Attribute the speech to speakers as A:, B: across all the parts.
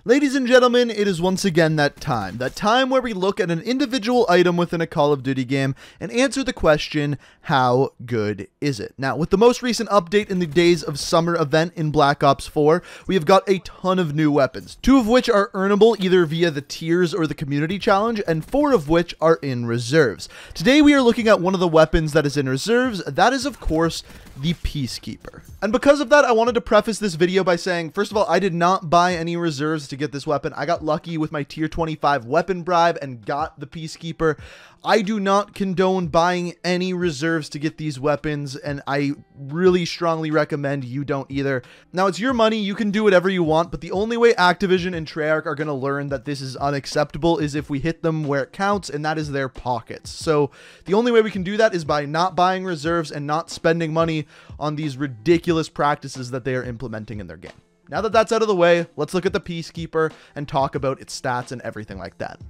A: Ladies and gentlemen, it is once again that time where we look at an individual item within a Call of Duty game and answer the question, how good is it? Now, with the most recent update in the Days of Summer event in Black Ops 4, we have got a ton of new weapons, 2 of which are earnable either via the tiers or the community challenge, and 4 of which are in reserves. Today we are looking at one of the weapons that is in reserves. That is, of course, the Peacekeeper. And because of that, I wanted to preface this video by saying, first of all, I did not buy any reserves to get this weapon. I got lucky with my tier 25 weapon bribe and got the Peacekeeper. I do not condone buying any reserves to get these weapons, and I really strongly recommend you don't either. Now, it's your money, you can do whatever you want, but the only way Activision and Treyarch are going to learn that this is unacceptable is if we hit them where it counts, and that is their pockets. So the only way we can do that is by not buying reserves and not spending money on these ridiculous practices that they are implementing in their game. Now that that's out of the way, let's look at the Peacekeeper and talk about its stats and everything like that.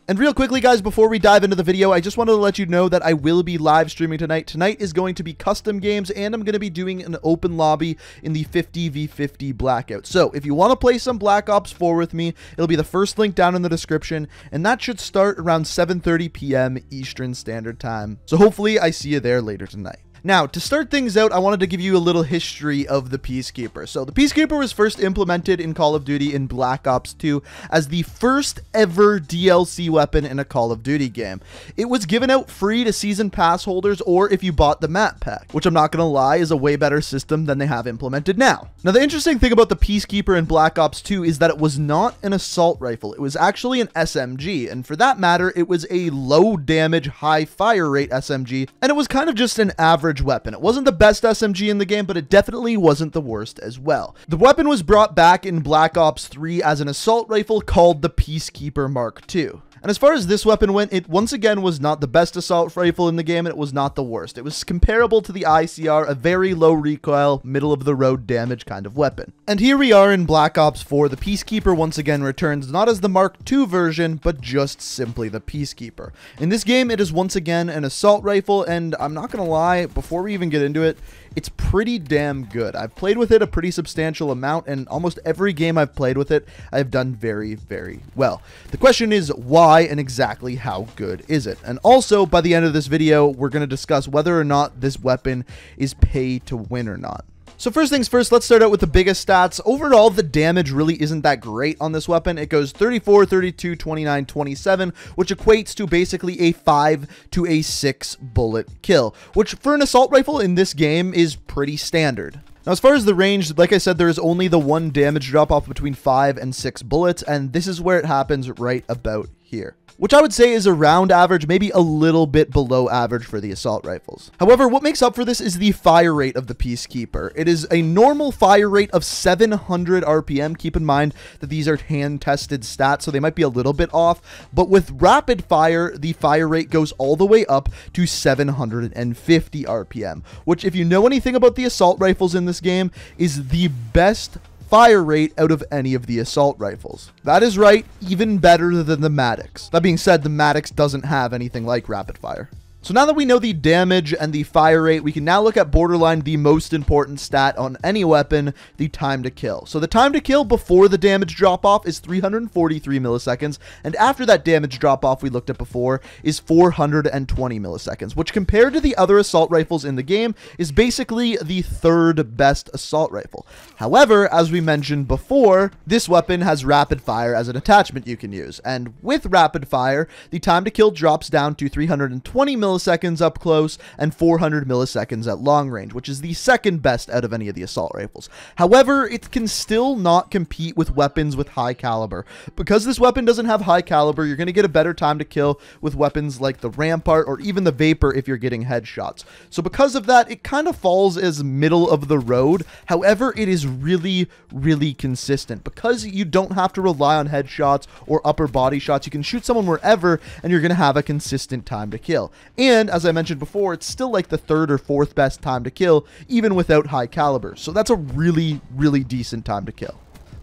A: And real quickly, guys, before we dive into the video, I just wanted to let you know that I will be live streaming tonight. Tonight is going to be custom games, and I'm going to be doing an open lobby in the 50v50 Blackout. So if you want to play some Black Ops 4 with me, it'll be the first link down in the description, and that should start around 7:30 p.m. Eastern Standard Time. So hopefully I see you there later tonight. Now, to start things out, I wanted to give you a little history of the Peacekeeper. So the Peacekeeper was first implemented in Call of Duty in Black Ops 2 as the first ever DLC weapon in a Call of Duty game. It was given out free to season pass holders or if you bought the map pack, which I'm not going to lie is a way better system than they have implemented now. Now, the interesting thing about the Peacekeeper in Black Ops 2 is that it was not an assault rifle. It was actually an SMG, and for that matter, it was a low damage, high fire rate SMG, and it was kind of just an average weapon. It wasn't the best SMG in the game, but it definitely wasn't the worst as well. The weapon was brought back in Black Ops 3 as an assault rifle called the Peacekeeper Mark II. And as far as this weapon went, it once again was not the best assault rifle in the game, and it was not the worst. It was comparable to the ICR, a very low recoil, middle-of-the-road damage kind of weapon. And here we are in Black Ops 4. The Peacekeeper once again returns, not as the Mark II version, but just simply the Peacekeeper. In this game, it is once again an assault rifle, and I'm not going to lie, before we even get into it, it's pretty damn good. I've played with it a pretty substantial amount, and almost every game I've played with it, I've done very, very well. The question is why and exactly how good is it? And also, by the end of this video, we're going to discuss whether or not this weapon is pay to win or not. So first things first, let's start out with the biggest stats. Overall, the damage really isn't that great on this weapon. It goes 34, 32, 29, 27, which equates to basically a 5 to a 6 bullet kill, which for an assault rifle in this game is pretty standard. Now, as far as the range, like I said, there is only the 1 damage drop off between 5 and 6 bullets, and this is where it happens right about here, which I would say is around average, maybe a little bit below average for the assault rifles. However, what makes up for this is the fire rate of the Peacekeeper. It is a normal fire rate of 700 RPM. Keep in mind that these are hand-tested stats, so they might be a little bit off, but with rapid fire, the fire rate goes all the way up to 750 RPM, which, if you know anything about the assault rifles in this game, is the best fire rate out of any of the assault rifles. That is right, even better than the Maddox. That being said, the Maddox doesn't have anything like rapid fire. So now that we know the damage and the fire rate, we can now look at borderline the most important stat on any weapon, the time to kill. So the time to kill before the damage drop off is 343 milliseconds, and after that damage drop off we looked at before is 420 milliseconds, which compared to the other assault rifles in the game is basically the 3rd best assault rifle. However, as we mentioned before, this weapon has rapid fire as an attachment you can use, and with rapid fire, the time to kill drops down to 320 milliseconds up close and 400 milliseconds at long range, which is the 2nd best out of any of the assault rifles. However, it can still not compete with weapons with high caliber. Because this weapon doesn't have high caliber, you're going to get a better time to kill with weapons like the Rampart or even the Vapor if you're getting headshots. So because of that, it kind of falls as middle of the road. However, it is really, really consistent. Because you don't have to rely on headshots or upper body shots, you can shoot someone wherever and you're going to have a consistent time to kill. And as I mentioned before, it's still like the 3rd or 4th best time to kill, even without high caliber. So that's a really, really decent time to kill.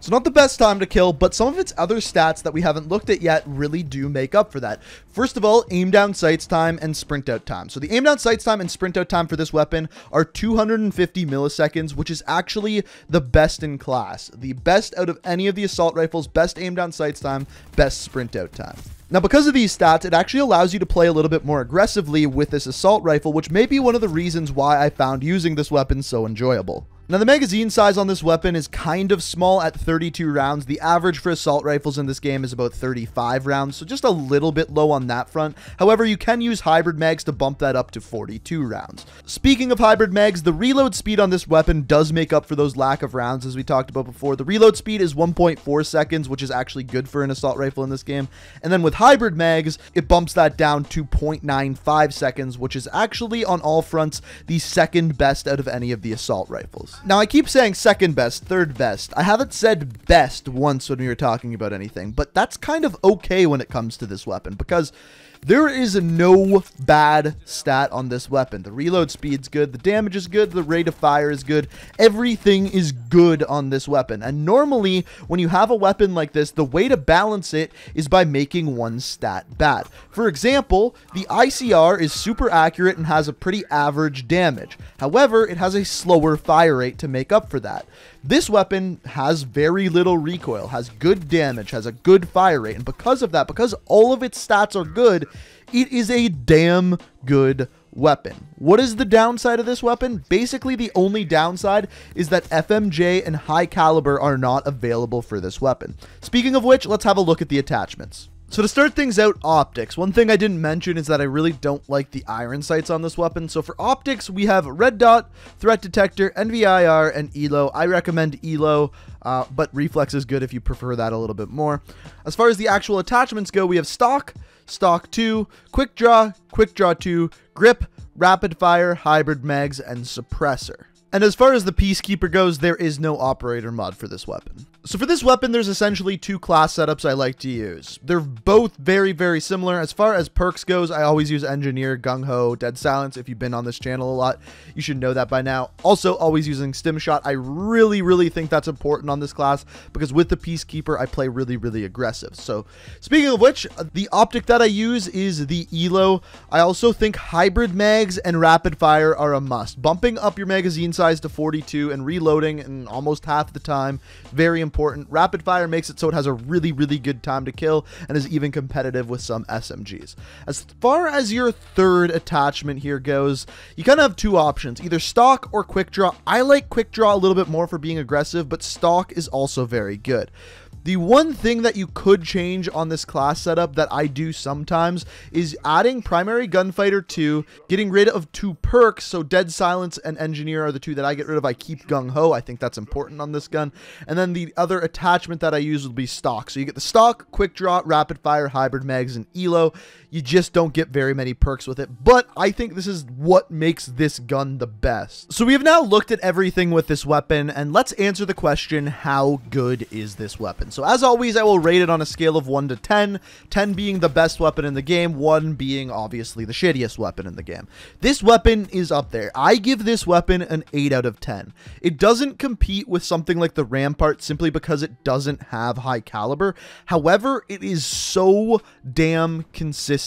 A: So not the best time to kill, but some of its other stats that we haven't looked at yet really do make up for that. First of all, aim down sights time and sprint out time. So the aim down sights time and sprint out time for this weapon are 250 milliseconds, which is actually the best in class. The best out of any of the assault rifles, best aim down sights time, best sprint out time. Now, because of these stats, it actually allows you to play a little bit more aggressively with this assault rifle, which may be one of the reasons why I found using this weapon so enjoyable. Now, the magazine size on this weapon is kind of small at 32 rounds. The average for assault rifles in this game is about 35 rounds, so just a little bit low on that front. However, you can use hybrid mags to bump that up to 42 rounds. Speaking of hybrid mags, the reload speed on this weapon does make up for those lack of rounds, as we talked about before. The reload speed is 1.4 seconds, which is actually good for an assault rifle in this game. And then with hybrid mags, it bumps that down to 0.95 seconds, which is actually on all fronts the second best out of any of the assault rifles. Now, I keep saying second best, third best. I haven't said best once when we were talking about anything, but that's kind of okay when it comes to this weapon, because there is no bad stat on this weapon. The reload speed's good, the damage is good, the rate of fire is good, everything is good on this weapon. And normally, when you have a weapon like this, the way to balance it is by making one stat bad. For example, the ICR is super accurate and has a pretty average damage. However, it has a slower fire rate to make up for that. This weapon has very little recoil, has good damage, has a good fire rate, and because of that, because all of its stats are good, it is a damn good weapon. What is the downside of this weapon? Basically, the only downside is that FMJ and high caliber are not available for this weapon. Speaking of which, let's have a look at the attachments. So to start things out, optics. One thing I didn't mention is that I really don't like the iron sights on this weapon. So for optics, we have red dot, threat detector, NVIR, and ELO. I recommend ELO, but reflex is good if you prefer that a little bit more. As far as the actual attachments go, we have stock, stock 2, quick draw 2, grip, rapid fire, hybrid mags, and suppressor. And as far as the Peacekeeper goes, there is no operator mod for this weapon. So for this weapon, there's essentially two class setups I like to use. They're both very, very similar. As far as perks goes, I always use Engineer, Gung Ho, Dead Silence. If you've been on this channel a lot, you should know that by now. Also, always using Stim Shot. I really, really think that's important on this class because with the Peacekeeper, I play really, really aggressive. So speaking of which, the optic that I use is the ELO. I also think hybrid mags and rapid fire are a must. Bumping up your magazine size to 42 and reloading in almost half the time, very important. Rapid fire makes it so it has a really, really good time to kill and is even competitive with some SMGs. As far as your third attachment here goes, you kind of have two options, either stock or quick draw. I like quick draw a little bit more for being aggressive, but stock is also very good. The one thing that you could change on this class setup that I do sometimes is adding Primary Gunfighter 2, getting rid of 2 perks, so Dead Silence and Engineer are the 2 that I get rid of. I keep Gung Ho, I think that's important on this gun. And then the other attachment that I use will be stock. So you get the stock, quick draw, rapid fire, hybrid mags, and ELO. You just don't get very many perks with it, but I think this is what makes this gun the best. So we have now looked at everything with this weapon, and let's answer the question, how good is this weapon? So as always, I will rate it on a scale of 1 to 10, 10 being the best weapon in the game, 1 being obviously the shittiest weapon in the game. This weapon is up there. I give this weapon an 8 out of 10. It doesn't compete with something like the Rampart simply because it doesn't have high caliber. However, it is so damn consistent.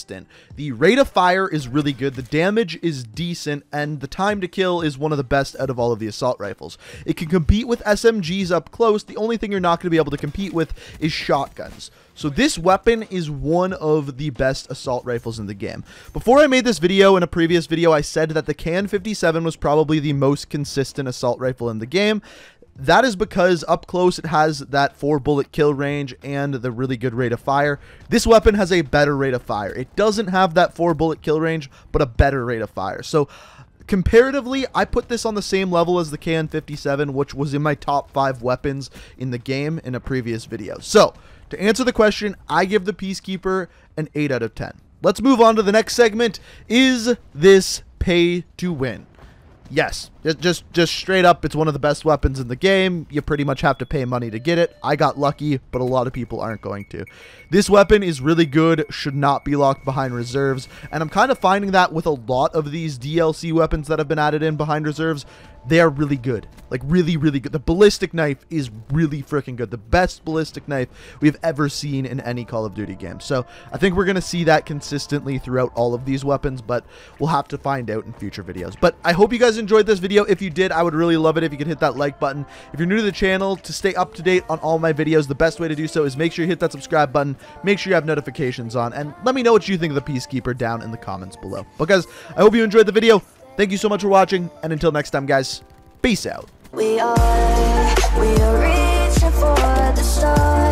A: The rate of fire is really good, the damage is decent, and the time to kill is one of the best out of all of the assault rifles. It can compete with SMGs up close. The only thing you're not going to be able to compete with is shotguns. So this weapon is one of the best assault rifles in the game. Before I made this video, in a previous video, I said that the KN-57 was probably the most consistent assault rifle in the game. That is because up close it has that 4-bullet kill range and the really good rate of fire. This weapon has a better rate of fire. It doesn't have that 4-bullet kill range, but a better rate of fire. So comparatively, I put this on the same level as the KN-57, which was in my top 5 weapons in the game in a previous video. So to answer the question, I give the Peacekeeper an 8 out of 10. Let's move on to the next segment. Is this pay to win? Yes, just straight up, it's one of the best weapons in the game. You pretty much have to pay money to get it. I got lucky, but a lot of people aren't going to. This weapon is really good, should not be locked behind reserves, and I'm kind of finding that with a lot of these DLC weapons that have been added in behind reserves. they are really good. Like, really, really good. The ballistic knife is really freaking good. The best ballistic knife we've ever seen in any Call of Duty game. So I think we're going to see that consistently throughout all of these weapons, but we'll have to find out in future videos. But I hope you guys enjoyed this video. If you did, I would really love it if you could hit that like button. If you're new to the channel, to stay up to date on all my videos, the best way to do so is make sure you hit that subscribe button, make sure you have notifications on, and let me know what you think of the Peacekeeper down in the comments below. But guys, I hope you enjoyed the video. Thank you so much for watching, and until next time, guys, peace out.
B: We are reaching for the stars.